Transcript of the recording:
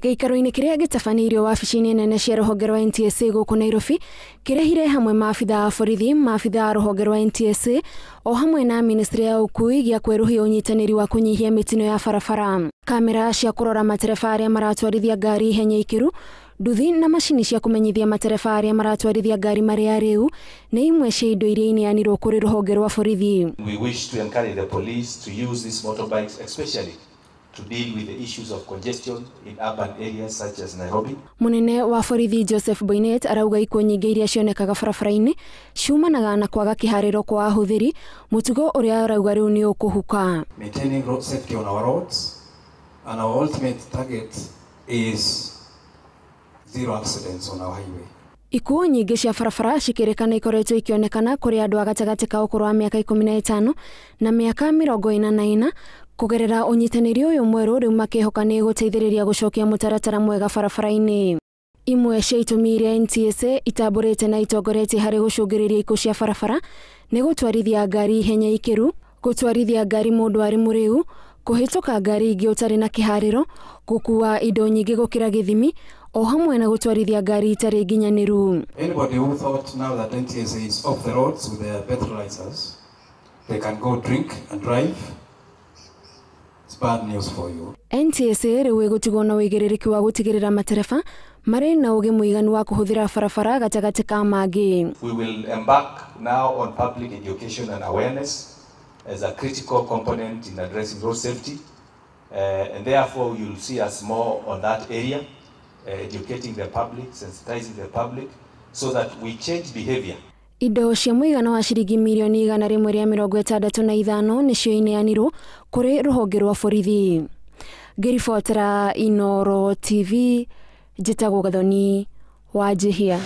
Gĩikaro-inĩ kĩrĩa gĩtabanirio wabici-inĩ nene cia ruhonge rwa NTSA gũkũ Nairobi kĩrehire hamwe maabithaa a borithi, maabithaa a ruhonge rwa NTSA o hamwe na ministry ya ukui gĩa kweruhia unyitaniri wa kunyihia mitino ya barabara. Kamera cia kurora matereba arĩa maratwarithia ngari ihenya ikiru, nduthi na macini cia kumenyithia matereba arĩa maratwarithia ngari marĩa rĩu nĩ imwe cia indo iria ineanirwo kũrĩ ruhonge rwa borithi. We wish to encourage the police to use these motorbikes especially to deal with the issues of congestion in urban areas such as Nairobi. Munene wa borithi Joseph Boinett arauga ikuu nyingi iria cionekaga barabara-ini ciumanaga na kwaga kiharĩro kwa ahũthĩri, mũtugo ũrĩa arauga rĩu nĩ ũkũhuka. Maintaining road safety on our roads, and our ultimate target is zero accidents on our highway. Ikuu nyingi cia barabara cikĩrĩkana ikoretwo ikionekana kũrĩ andũ a gatagatĩ ka ũkũrũ wa mĩaka 15 na mĩaka 44 kugerera unyitaniri ũyũ mweru rĩu makĩhoka nĩ guteithiriria gucokia mũtaratara mwega barabara-ini. Imwe cia itũmi iria NTSA itambũrĩte na itongoretie harĩ gucũngĩrĩria ikuũ cia barabara nĩ gũtwarithia ngari ihenya ikiru, gũtwarithia ngari mũndũ arĩ mũrĩu, kũhĩtũka ngari ingĩ ũtarĩ na kĩharĩro, gũkua indo nyingĩ gũkĩra gĩthimi, o hamwe na gũtwarithia ngari itarĩ nginyanĩru. Anybody who thought now that NTSA is off the roads with their petrolizers, they can go drink and drive. It's bad news for you. NTSA rĩu ĩgũtigwo na uigiririki wa gũtigĩrĩra matereba marĩ na ũgĩ mũiganu wa kũhũthĩra barabara gatagatĩ ka mangĩ. We will embark now on public education and awareness as a critical component in addressing road safety, and therefore you'll see us more on that area, educating the public, sensitizing the public so that we change behavior. Indo cia mũigana wa ciringi milioni 165 nĩcio ineanirwo kũrĩ ruhonge rwa borithi. Ngĩribotera Inooro TV, njĩtagwo Gathoni wa Jihia.